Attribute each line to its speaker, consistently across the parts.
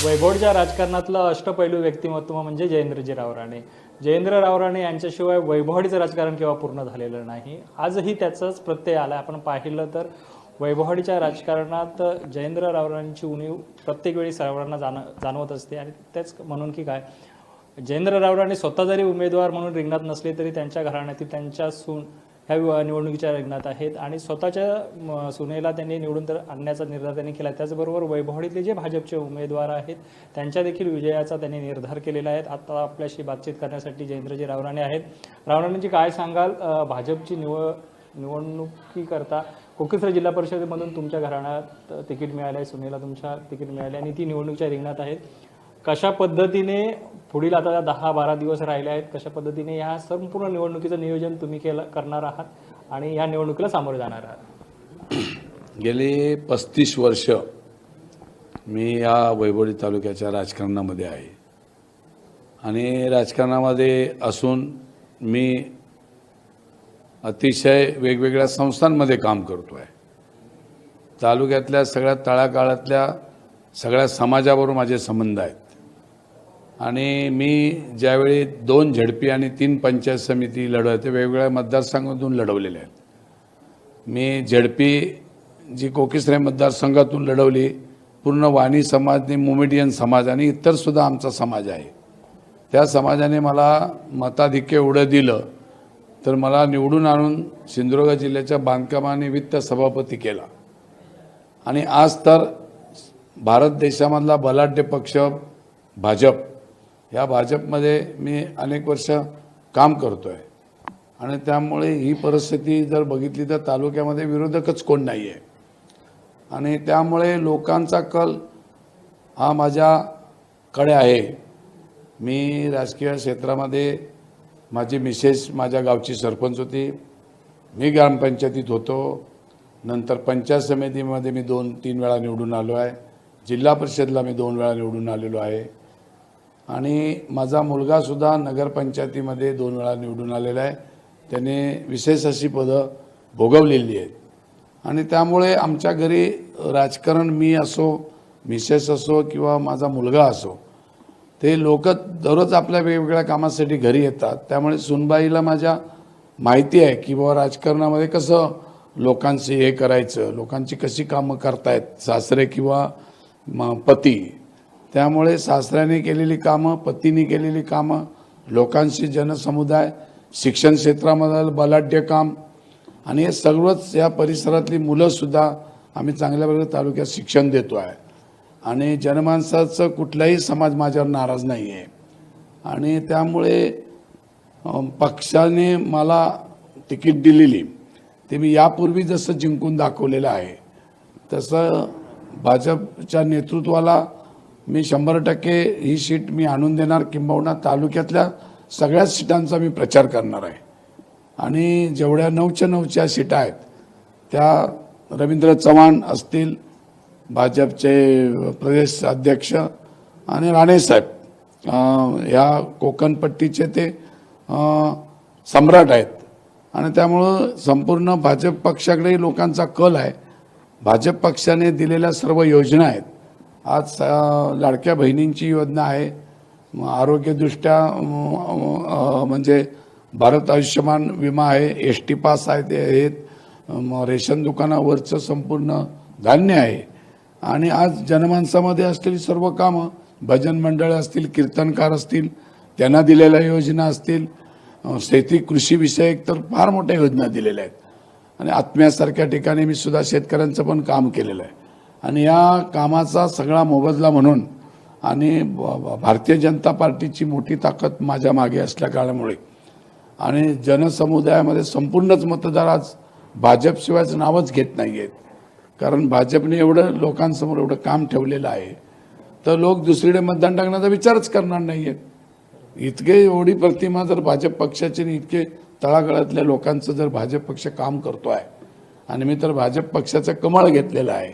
Speaker 1: वैभवच्या राजकारणातलं अष्टपैलू व्यक्तिमत्व म्हणजे जयेंद्रजीराव राणे. जयेंद्रराव राणे यांच्याशिवाय वैभववाडीचं राजकारण केव्हा पूर्ण झालेलं नाही. आजही त्याचाच प्रत्यय आला. आपण पाहिलं तर वैभववाडीच्या राजकारणात जयेंद्रराव राणेंची उणीव प्रत्येक वेळी सर्वांना जाणवत असते. आणि तेच म्हणून की काय, जयेंद्रराव राणे स्वतः जरी उमेदवार म्हणून रिंगणात नसले तरी त्यांच्या घराण्यातील त्यांच्या सून ह्या निवडणुकीच्या रिंगणात आहेत आणि स्वतःच्या सुनेला त्यांनी निवडून तर आणण्याचा निर्धार त्यांनी केला. त्याचबरोबर वैभववाडीतले जे भाजपचे उमेदवार आहेत त्यांच्या देखील विजयाचा त्यांनी निर्धार केलेला आहे. आता आपल्याशी बातचीत करण्यासाठी जयेंद्रजीराव राणे आहेत. राव राणेंजी, काय सांगाल, भाजपची निवडणुकीकरता कोकण जिल्हा परिषदेमधून तुमच्या घराण्यात तिकीट मिळाले आहे, सुनेला तुमच्या तिकीट मिळाले आणि ती निवडणुकीच्या रिंगणात आहेत. कशा पद्धतीने पुढील आता 10-12 दिवस राहिले आहेत, कशा पद्धतीने ह्या संपूर्ण निवडणुकीचं नियोजन तुम्ही करणार आहात आणि ह्या निवडणुकीला सामोरे जाणार आहात?
Speaker 2: गेले 35 वर्ष मी या वैभववाडी तालुक्याच्या राजकारणामध्ये आहे आणि राजकारणामध्ये असून मी अतिशय वेगवेगळ्या संस्थांमध्ये काम करतो आहे. तालुक्यातल्या सगळ्या तळागाळातल्या सगळ्या समाजाबरोबर माझे संबंध आहेत आणि मी ज्यावेळी 2 झडपी आणि 3 पंचायत समिती लढवते वेगवेगळ्या मतदारसंघातून लढवलेल्या आहेत. मी झडपी जी कोकिसरे मतदारसंघातून लढवली, पूर्ण वाणी समाज, मोमेडियन समाज आणि इतरसुद्धा आमचा समाज आहे. त्या समाजाने मला मताधिक्य एवढं दिलं तर मला निवडून आणून सिंधुदुर्ग जिल्ह्याच्या बांधकाम आणि वित्त सभापती केला. आणि आज तर भारत देशामधला बलाढ्य पक्ष भाजप, या भाजपमध्ये मी अनेक वर्ष काम करतो आहे आणि त्यामुळे ही परिस्थिती जर बघितली तर तालुक्यामध्ये विरोधकच कोण नाही आहे आणि त्यामुळे लोकांचा कल हा माझ्याकडे आहे. मी राजकीय क्षेत्रामध्ये, माझी मिसेस माझ्या गावची सरपंच होती, मी ग्रामपंचायतीत होतो, नंतर पंचायत समितीमध्ये मी 2-3 वेळा निवडून आलो आहे, जिल्हा परिषदला मी 2 वेळा निवडून आलेलो आहे आणि माझा मुलगासुद्धा नगरपंचायतीमध्ये 2 वेळा निवडून आलेला आहे. त्याने विशेष अशी पदं भोगवलेली आहेत आणि त्यामुळे आमच्या घरी राजकारण, मी असो, मिसेस असो किंवा माझा मुलगा असो, ते लोक दररोज आपल्या वेगवेगळ्या कामासाठी घरी येतात. त्यामुळे सुनबाईला माझ्या माहिती आहे की बाबा राजकारणामध्ये कसं लोकांशी हे करायचं, लोकांची कशी कामं करतायत सासरे किंवा पती. त्यामुळे सासऱ्याने केलेली कामं, पतीने केलेली कामं, लोकांशी जनसमुदाय, शिक्षण क्षेत्रामधलं बलाढ्य काम आणि हे सर्वच या परिसरातली मुलंसुद्धा आम्ही चांगल्या प्रकारे तालुक्यात शिक्षण देतो आहे आणि जनमानसाचं कुठलाही समाज माझ्यावर नाराज नाही आहे. आणि त्यामुळे पक्षाने मला तिकीट दिलेली ते मी यापूर्वी जसं जिंकून दाखवलेलं आहे तसं भाजपच्या नेतृत्वाला मी 100% ही सीट मी आणून देणार, किंबहुना तालुक्यातल्या सगळ्याच सीटांचा मी प्रचार करणार आहे. आणि जेवढ्या 9च्या सीटा आहेत त्या रवींद्र चव्हाण असतील, भाजपचे प्रदेश अध्यक्ष, आणि राणेसाहेब ह्या कोकणपट्टीचे ते सम्राट आहेत आणि त्यामुळं संपूर्ण भाजप पक्षाकडे लोकांचा कल आहे. भाजप पक्षाने दिलेल्या सर्व योजना आहेत. आज लाडक्या बहिणींची योजना आहे, आरोग्यदृष्ट्या म्हणजे भारत आयुष्यमान विमा आहे, ST पास आहे, ते आहेत, रेशन दुकानावरचं संपूर्ण धान्य आहे. आणि आज जनमानसामध्ये असलेली सर्व कामं, भजन मंडळ असतील, कीर्तनकार असतील, त्यांना दिलेल्या योजना असतील, शेती कृषीविषयक तर फार मोठ्या योजना दिलेल्या आहेत. आणि आत्म्यासारख्या ठिकाणी मी सुद्धा शेतकऱ्यांचं पण काम केलेलं आहे. आणि या कामाचा सगळा मोबदला म्हणून आणि भारतीय जनता पार्टीची मोठी ताकद माझ्या मागे असल्या कारणामुळे आणि जनसमुदायामध्ये संपूर्णच मतदार आज भाजपशिवायचं नावच घेत नाही आहेत. कारण भाजपने एवढं लोकांसमोर एवढं काम ठेवलेलं आहे तर लोक दुसरीकडे मतदान टाकण्याचा विचारच करणार नाही आहेत. इतके एवढी प्रतिमा जर भाजप पक्षाची आणि इतके तळागाळातल्या लोकांचं जर भाजप पक्ष काम करतो आहे आणि मी तर भाजप पक्षाचं कमळ घेतलेलं आहे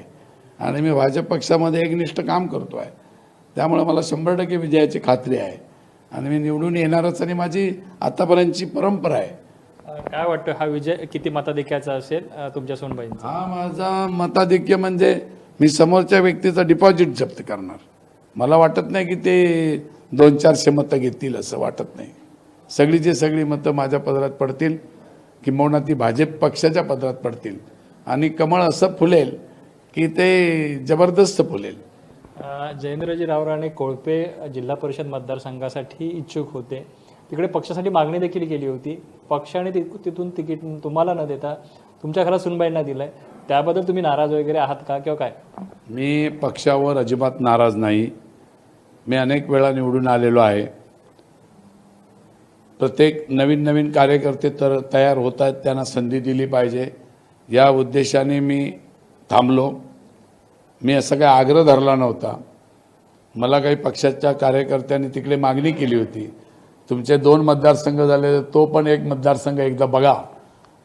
Speaker 2: आणि मी भाजप पक्षामध्ये एकनिष्ठ काम करतो आहे, त्यामुळे मला 100% विजयाची खात्री आहे आणि मी निवडून येणारच. आणि माझी आतापर्यंतची परंपरा आहे.
Speaker 1: काय वाटतं, हा विजय किती मताधिक्याचा असेल तुमच्या सोनबाईंचा?
Speaker 2: हा माझा मताधिक्य म्हणजे मी समोरच्या व्यक्तीचा डिपॉझिट जप्त करणार. मला वाटत नाही की ते 200-400 मतं घेतील असं वाटत नाही. सगळीची सगळी मतं माझ्या पदरात पडतील, किंबहुना ती भाजप पक्षाच्या पदरात पडतील आणि कमळ असं फुलेल की ते जबरदस्त फुलेल.
Speaker 1: जयेंद्रजी रावराणे कोळपे जिल्हा परिषद मतदारसंघासाठी इच्छुक होते. तिकडे पक्षासाठी मागणी देखील केली होती. पक्षाने तिथून तिकीट तुम्हाला न देता तुमच्या घरात सुनबाईंना दिलंय. त्याबद्दल तुम्ही नाराज वगैरे आहात का किंवा काय?
Speaker 2: मी पक्षावर अजिबात नाराज नाही. मी अनेक वेळा निवडून आलेलो आहे. प्रत्येक नवीन कार्यकर्ते तर तयार होत आहेत, त्यांना संधी दिली पाहिजे या उद्देशाने मी थांबलो. मी असं काही आग्रह धरला नव्हता. मला काही पक्षाच्या कार्यकर्त्यांनी तिकडे मागणी केली होती, तुमचे 2 मतदारसंघ झाले, तो पण एक मतदारसंघ एकदा बघा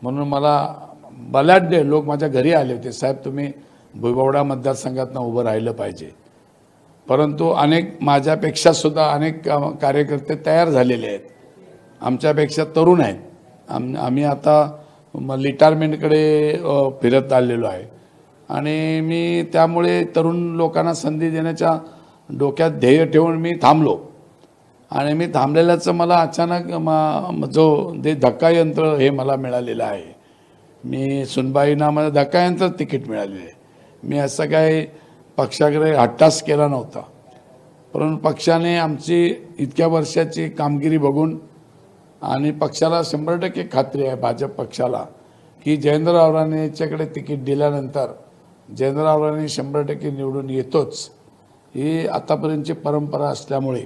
Speaker 2: म्हणून. मला बलाढ्य लोक माझ्या घरी आले होते, साहेब तुम्ही भुईबावडा मतदारसंघातनं उभं राहिलं पाहिजे. परंतु माझ्यापेक्षा सुद्धा अनेक कार्यकर्ते तयार झालेले आहेत, आमच्यापेक्षा तरुण आहेत. आम्ही आता रिटायरमेंटकडे फिरत आलेलो आहे आणि मी त्यामुळे तरुण लोकांना संधी देण्याच्या डोक्यात ध्येय ठेवून मी थांबलो. आणि मी थांबलेल्याचं मला अचानक जो धक्कायंत्र हे मला मिळालेलं आहे. मी सुनबाईंना मला धक्कायंत्र तिकीट मिळालेलं आहे. मी असं काही पक्षाकडे हट्टास केला नव्हता. परंतु पक्षाने आमची इतक्या वर्षाची कामगिरी बघून आणि पक्षाला 100% खात्री आहे, भाजप पक्षाला, की जयेंद्र रावराणेच्याकडे तिकीट दिल्यानंतर जयेंद्र रावराणे 100% निवडून येतोच. ही आतापर्यंतची परंपरा असल्यामुळे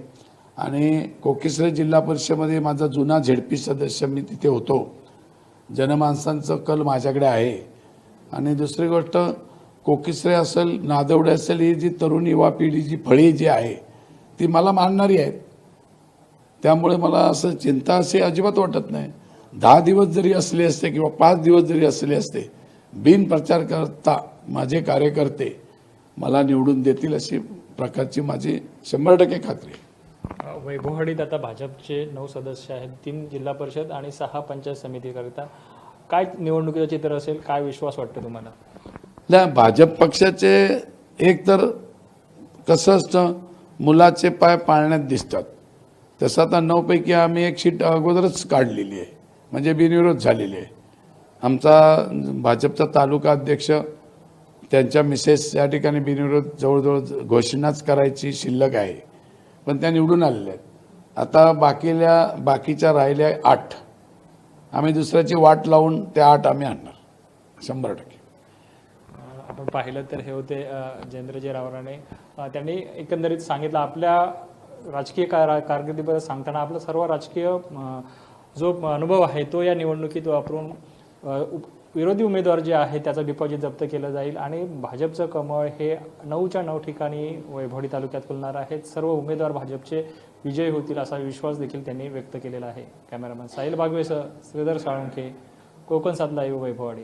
Speaker 2: आणि कोकिसरे जिल्हा परिषदेमध्ये माझा जुना झेडपी सदस्य मी तिथे होतो. जनमानसांचं कल माझ्याकडे आहे. आणि दुसरी गोष्ट, कोकिसरे असेल, नादवडे असेल, ही जी तरुण युवा पिढी जी फळी जी आहे ती मला मानणारी आहेत. त्यामुळे मला असं चिंता अशी अजिबात वाटत नाही. 10 दिवस जरी असले असते किंवा 5 दिवस जरी असले असते, बिनप्रचार करता माझे कार्यकर्ते मला निवडून देतील अशी प्रकारची माझी 100% खात्री आहे.
Speaker 1: वैभववाडीत आता भाजपचे 9 सदस्य आहेत, 3 जिल्हा परिषद आणि 6 पंचायत समितीकरिता. काय निवडणुकीचं चित्र असेल, काय विश्वास वाटतो तुम्हाला?
Speaker 2: नाही, भाजप पक्षाचे एक तर कसं असतं, मुलाचे पाय पाळण्यात दिसतात. तसं आता 9 पैकी आम्ही एक सीट अगोदरच काढलेली आहे, म्हणजे बिनविरोध झालेली आहे. आमचा भाजपचा तालुका अध्यक्ष त्यांच्या मिसेस या ठिकाणी बिनविरोध जवळजवळ घोषणाच करायची शिल्लक आहे, पण त्या निवडून आलेल्या आहेत. आता बाकीच्या राहिल्या 8. आम्ही दुसऱ्याची वाट लावून त्या 8 आम्ही आणणार 100%.
Speaker 1: आपण पाहिलं तर हे होते जयेंद्रजी रावराणे. त्यांनी एकंदरीत सांगितलं आपल्या राजकीय कारकिर्दीबद्दल सांगताना आपला सर्व राजकीय जो अनुभव आहे तो या निवडणुकीत वापरून विरोधी उमेदवार जे आहे त्याचा डिपॉझिट जप्त केलं जाईल आणि भाजपचं कमळ हे 9च्या 9 ठिकाणी वैभववाडी तालुक्यात फुलणार आहेत. सर्व उमेदवार भाजपचे विजयी होतील असा विश्वास देखील त्यांनी व्यक्त केलेला आहे. कॅमेरामॅन साहिल बागवेसह श्रीधर साळुंखे, कोकण 7 लाईव्ह, वैभववाडी.